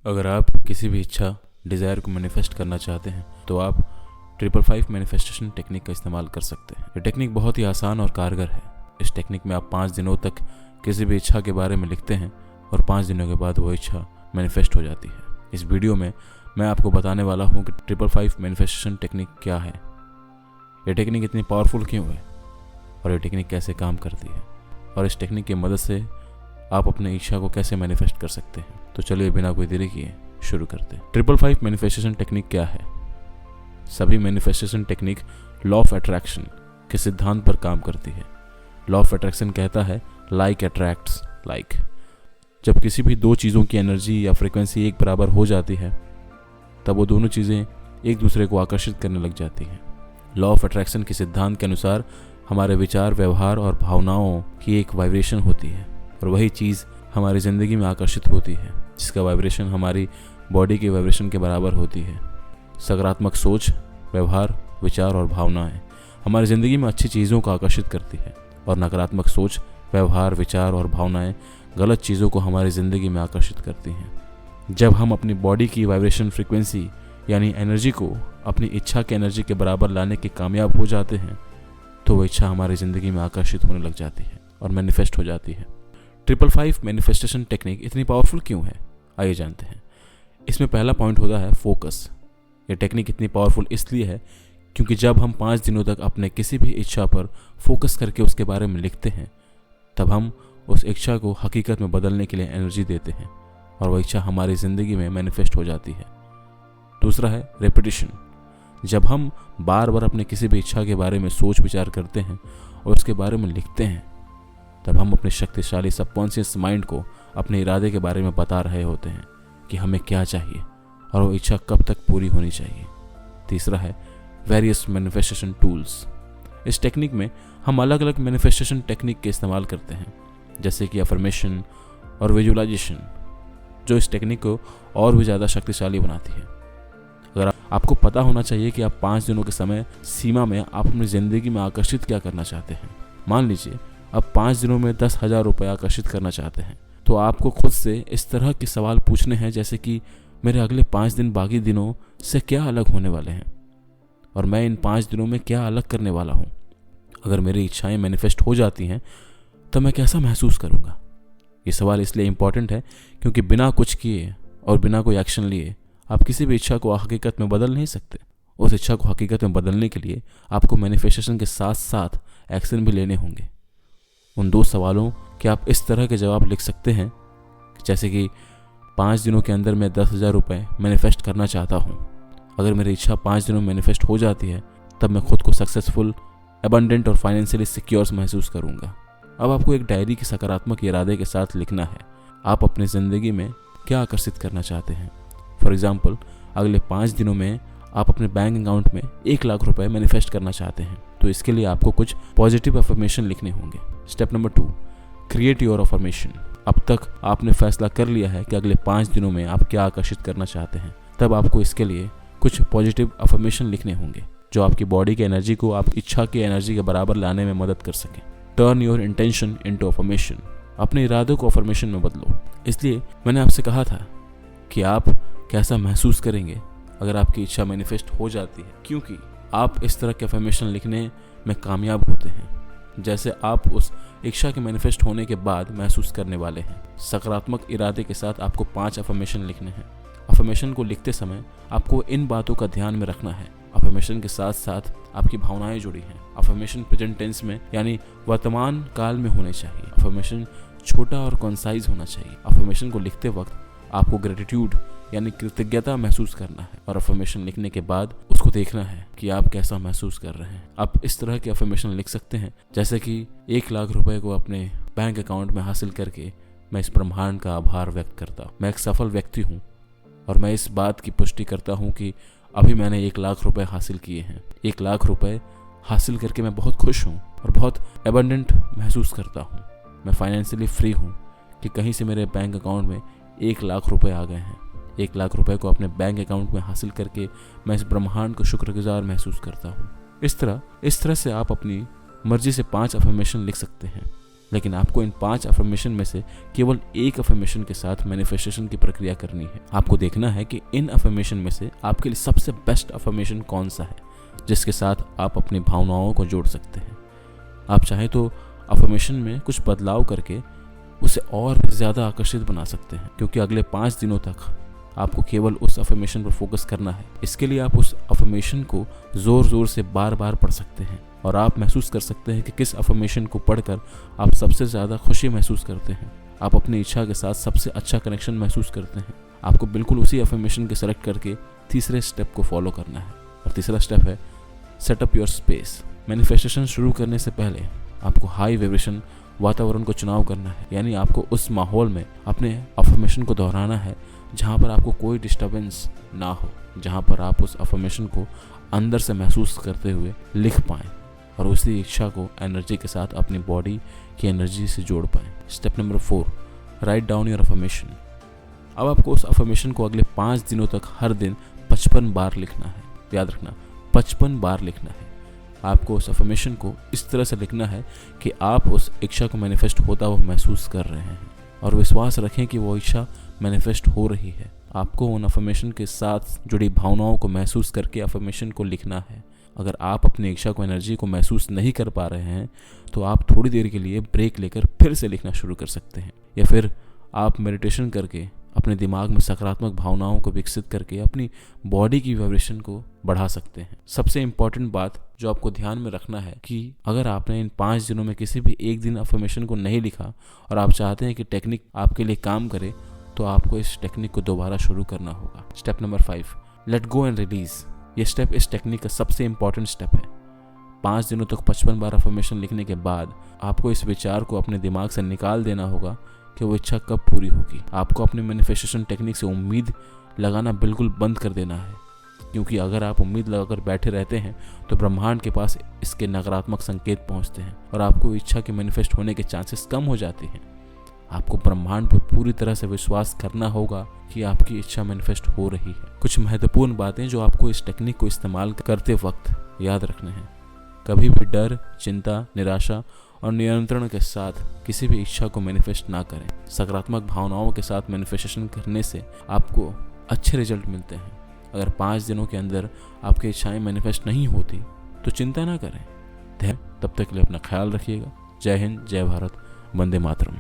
अगर आप किसी भी इच्छा डिज़ायर को मैनिफेस्ट करना चाहते हैं तो आप 555 मैनिफेस्टेशन टेक्निक का इस्तेमाल कर सकते हैं। ये टेक्निक बहुत ही आसान और कारगर है। इस टेक्निक में आप 5 दिनों तक किसी भी इच्छा के बारे में लिखते हैं और 5 दिनों के बाद वो इच्छा मैनिफेस्ट हो जाती है। इस वीडियो में मैं आपको बताने वाला हूँ कि 555 मैनिफेस्टेशन टेक्निक क्या है, ये टेक्निक इतनी पावरफुल क्यों है और ये टेक्निक कैसे काम करती है और इस टेक्निक की मदद से आप अपने इच्छा को कैसे मैनिफेस्ट कर सकते हैं। तो चलिए बिना कोई देरी किए शुरू करते हैं। 555 मैनिफेस्टेशन टेक्निक क्या है? सभी manifestation technique law of attraction के सिद्धांत पर काम करती है। लॉ ऑफ अट्रैक्शन कहता है लाइक अट्रैक्ट्स लाइक। जब किसी भी दो चीज़ों की एनर्जी या फ्रिक्वेंसी एक बराबर हो जाती है तब वो दोनों चीज़ें एक दूसरे को आकर्षित करने लग जाती हैं। लॉ ऑफ अट्रैक्शन के सिद्धांत के अनुसार हमारे विचार, व्यवहार और भावनाओं की एक वाइब्रेशन होती है और वही चीज़ हमारी ज़िंदगी में आकर्षित होती है जिसका वाइब्रेशन हमारी बॉडी के वाइब्रेशन के बराबर होती है। सकारात्मक सोच, व्यवहार, विचार और भावनाएं हमारी ज़िंदगी में अच्छी चीज़ों को आकर्षित करती है और नकारात्मक सोच, व्यवहार, विचार और भावनाएं गलत चीज़ों को हमारी ज़िंदगी में आकर्षित करती हैं। जब हम अपनी बॉडी की वाइब्रेशन फ्रीक्वेंसी यानी एनर्जी को अपनी इच्छा के एनर्जी के बराबर लाने के कामयाब हो जाते हैं तो वो इच्छा हमारी ज़िंदगी में आकर्षित होने लग जाती है और मैनिफेस्ट हो जाती है। 555 मैनिफेस्टेशन टेक्निक इतनी पावरफुल क्यों है, आइए जानते हैं। इसमें पहला पॉइंट होता है फोकस। ये टेक्निक इतनी पावरफुल इसलिए है क्योंकि जब हम 5 दिनों तक अपने किसी भी इच्छा पर फोकस करके उसके बारे में लिखते हैं तब हम उस इच्छा को हकीकत में बदलने के लिए एनर्जी देते हैं और वह इच्छा हमारी ज़िंदगी में मैनिफेस्ट हो जाती है। दूसरा है रेपिटेशन। जब हम बार बार अपने किसी भी इच्छा के बारे में सोच विचार करते हैं और उसके बारे में लिखते हैं तब हम अपने शक्तिशाली सबकॉन्शियस माइंड को अपने इरादे के बारे में बता रहे होते हैं कि हमें क्या चाहिए और वो इच्छा कब तक पूरी होनी चाहिए। तीसरा है वेरियस मैनिफेस्टेशन टूल्स। इस टेक्निक में हम अलग अलग मैनिफेस्टेशन टेक्निक के इस्तेमाल करते हैं जैसे कि अफर्मेशन और विजुअलाइजेशन, जो इस टेक्निक को और भी ज़्यादा शक्तिशाली बनाती है। अगर आपको पता होना चाहिए कि आप 5 दिनों के समय सीमा में आप अपनी ज़िंदगी में आकर्षित क्या करना चाहते हैं। मान लीजिए आप 5 दिनों में 10,000 रुपये आकर्षित करना चाहते हैं तो आपको खुद से इस तरह के सवाल पूछने हैं जैसे कि मेरे अगले 5 दिन बाकी दिनों से क्या अलग होने वाले हैं और मैं इन 5 दिनों में क्या अलग करने वाला हूँ। अगर मेरी इच्छाएं मैनिफेस्ट हो जाती हैं तो मैं कैसा महसूस करूँगा। ये सवाल इसलिए इम्पॉर्टेंट है क्योंकि बिना कुछ किए और बिना कोई एक्शन लिए आप किसी भी इच्छा को हकीकत में बदल नहीं सकते। उस इच्छा को हकीकत में बदलने के लिए आपको मैनिफेस्टेशन के साथ साथ एक्शन भी लेने होंगे। उन 2 सवालों के आप इस तरह के जवाब लिख सकते हैं जैसे कि 5 दिनों के अंदर मैं 10,000 रुपये मैनिफेस्ट करना चाहता हूँ। अगर मेरी इच्छा 5 दिनों में मैनिफेस्ट हो जाती है तब मैं खुद को सक्सेसफुल, एबंडेंट और फाइनेंशियली सिक्योर महसूस करूँगा। अब आपको एक डायरी के सकारात्मक इरादे के साथ लिखना है आप अपनी ज़िंदगी में क्या आकर्षित करना चाहते हैं। फॉर एग्जाम्पल, अगले 5 दिनों में आप अपने बैंक अकाउंट में 1 लाख रुपए मैनिफेस्ट करना चाहते हैं तो इसके लिए आपको कुछ पॉजिटिव अफर्मेशन लिखने होंगे। Step number 2, create your affirmation. अब तक आपने फैसला कर लिया है कि अगले 5 दिनों में आप क्या आकर्षित करना चाहते हैं, तब आपको इसके लिए कुछ पॉजिटिव अफर्मेशन लिखने होंगे जो आपकी बॉडी की एनर्जी को आप इच्छा की एनर्जी के बराबर लाने में मदद कर सकें। Turn your intention into affirmation. अपने इरादों को अफर्मेशन में बदलो। इसलिए मैंने आपसे कहा था कि आप कैसा महसूस करेंगे अगर आपकी इच्छा मैनिफेस्ट हो जाती है, क्योंकि आप इस तरह के अफर्मेशन लिखने में कामयाब होते हैं जैसे आप उस इच्छा के मैनिफेस्ट होने के बाद महसूस करने वाले हैं। सकारात्मक इरादे के साथ आपको 5 अफर्मेशन लिखने हैं। अफर्मेशन को लिखते समय आपको इन बातों का ध्यान में रखना है। अफर्मेशन के साथ साथ आपकी भावनाएं जुड़ी हैं। अफर्मेशन प्रेजेंट टेंस में यानी वर्तमान काल में होने चाहिए। अफर्मेशन छोटा और कॉन्साइज होना चाहिए। अफर्मेशन को लिखते वक्त आपको ग्रेटिट्यूड यानी कृतज्ञता महसूस करना है और अफर्मेशन लिखने के बाद उसको देखना है कि आप कैसा महसूस कर रहे हैं। आप इस तरह के अफर्मेशन लिख सकते हैं जैसे कि 1 लाख रुपए को अपने बैंक अकाउंट में हासिल करके मैं इस ब्रह्मांड का आभार व्यक्त करता हूँ। मैं एक सफल व्यक्ति हूँ और मैं इस बात की पुष्टि करता हूँ कि अभी मैंने 1 लाख रुपए हासिल किए हैं। 1 लाख रुपए हासिल करके मैं बहुत खुश हूँ और बहुत एबंडेंट महसूस करता हूँ। मैं फाइनेंशियली फ्री हूँ कि कहीं से मेरे बैंक अकाउंट में 1 लाख रुपए आ गए हैं। 1 लाख रुपए को अपने बैंक अकाउंट में हासिल करके मैं इस ब्रह्मांड को शुक्रगुजार महसूस करता हूँ। इस तरह से आप अपनी मर्जी से 5 अफर्मेशन लिख सकते हैं। लेकिन आपको इन 5 अफर्मेशन में से केवल एक अफर्मेशन के साथ मैनिफेस्टेशन की प्रक्रिया करनी है। आपको देखना है कि इन अफर्मेशन में से आपके लिए सबसे बेस्ट अफर्मेशन कौन सा है जिसके साथ आप अपनी भावनाओं को जोड़ सकते हैं। आप चाहे तो अफर्मेशन में कुछ बदलाव करके उसे और भी ज़्यादा आकर्षित बना सकते हैं, क्योंकि अगले 5 दिनों तक आपको केवल उस अफर्मेशन पर फोकस करना है। इसके लिए आप उस अफर्मेशन को ज़ोर ज़ोर से बार बार पढ़ सकते हैं और आप महसूस कर सकते हैं कि किस अफर्मेशन को पढ़कर आप सबसे ज़्यादा खुशी महसूस करते हैं, आप अपनी इच्छा के साथ सबसे अच्छा कनेक्शन महसूस करते हैं। आपको बिल्कुल उसी अफर्मेशन को सेलेक्ट करके तीसरे स्टेप को फॉलो करना है। और तीसरा स्टेप है सेटअप योर स्पेस। मैनिफेस्टेशन शुरू करने से पहले आपको हाई वाइब्रेशन वातावरण को चुनाव करना है, यानी आपको उस माहौल में अपने अफर्मेशन को दोहराना है जहाँ पर आपको कोई डिस्टर्बेंस ना हो, जहाँ पर आप उस अफर्मेशन को अंदर से महसूस करते हुए लिख पाएँ और उसी इच्छा को एनर्जी के साथ अपनी बॉडी की एनर्जी से जोड़ पाएँ। Step number 4, write down your affirmation. अब आपको उस अफर्मेशन को अगले 5 दिनों तक हर दिन 55 बार लिखना है। याद रखना, 55 बार लिखना है। आपको उस अफर्मेशन को इस तरह से लिखना है कि आप उस इच्छा को मैनिफेस्ट होता हुआ महसूस कर रहे हैं और विश्वास रखें कि वो इच्छा मैनिफेस्ट हो रही है। आपको उन अफर्मेशन के साथ जुड़ी भावनाओं को महसूस करके अफर्मेशन को लिखना है। अगर आप अपनी इच्छा को एनर्जी को महसूस नहीं कर पा रहे हैं तो आप थोड़ी देर के लिए ब्रेक लेकर फिर से लिखना शुरू कर सकते हैं, या फिर आप मेडिटेशन करके अपने दिमाग में सकारात्मक भावनाओं को विकसित करके अपनी बॉडी की वाइब्रेशन को बढ़ा सकते हैं। सबसे इम्पॉर्टेंट बात जो आपको ध्यान में रखना है कि अगर आपने इन 5 दिनों में किसी भी एक दिन अफर्मेशन को नहीं लिखा और आप चाहते हैं कि टेक्निक आपके लिए काम करे, तो आपको इस टेक्निक को दोबारा शुरू करना होगा। Step number 5, let go and release. ये स्टेप इस टेक्निक का सबसे इम्पॉर्टेंट स्टेप है। 5 दिनों तक 55 बार अफर्मेशन लिखने के बाद आपको इस विचार को अपने दिमाग से निकाल देना होगा कि वो इच्छा कब पूरी होगी। आपको अपने मैनिफेस्टेशन टेक्निक से उम्मीद लगाना बिल्कुल बंद कर देना है, क्योंकि अगर आप उम्मीद लगाकर बैठे रहते हैं तो ब्रह्मांड के पास इसके नकारात्मक संकेत पहुंचते हैं और आपको इच्छा के मैनिफेस्ट होने के चांसेस कम हो जाते हैं। आपको ब्रह्मांड पर पूरी तरह से विश्वास करना होगा कि आपकी इच्छा मैनिफेस्ट हो रही है। कुछ महत्वपूर्ण बातें जो आपको इस टेक्निक को इस्तेमाल करते वक्त याद रखने हैं। कभी भी डर, चिंता, निराशा और नियंत्रण के साथ किसी भी इच्छा को मैनिफेस्ट ना करें। सकारात्मक भावनाओं के साथ मैनिफेस्टेशन करने से आपको अच्छे रिजल्ट मिलते हैं। अगर 5 दिनों के अंदर आपकी इच्छाएं मैनिफेस्ट नहीं होती तो चिंता ना करें। तब तक के लिए अपना ख्याल रखिएगा। जय हिंद, जय भारत, वंदे मातरम।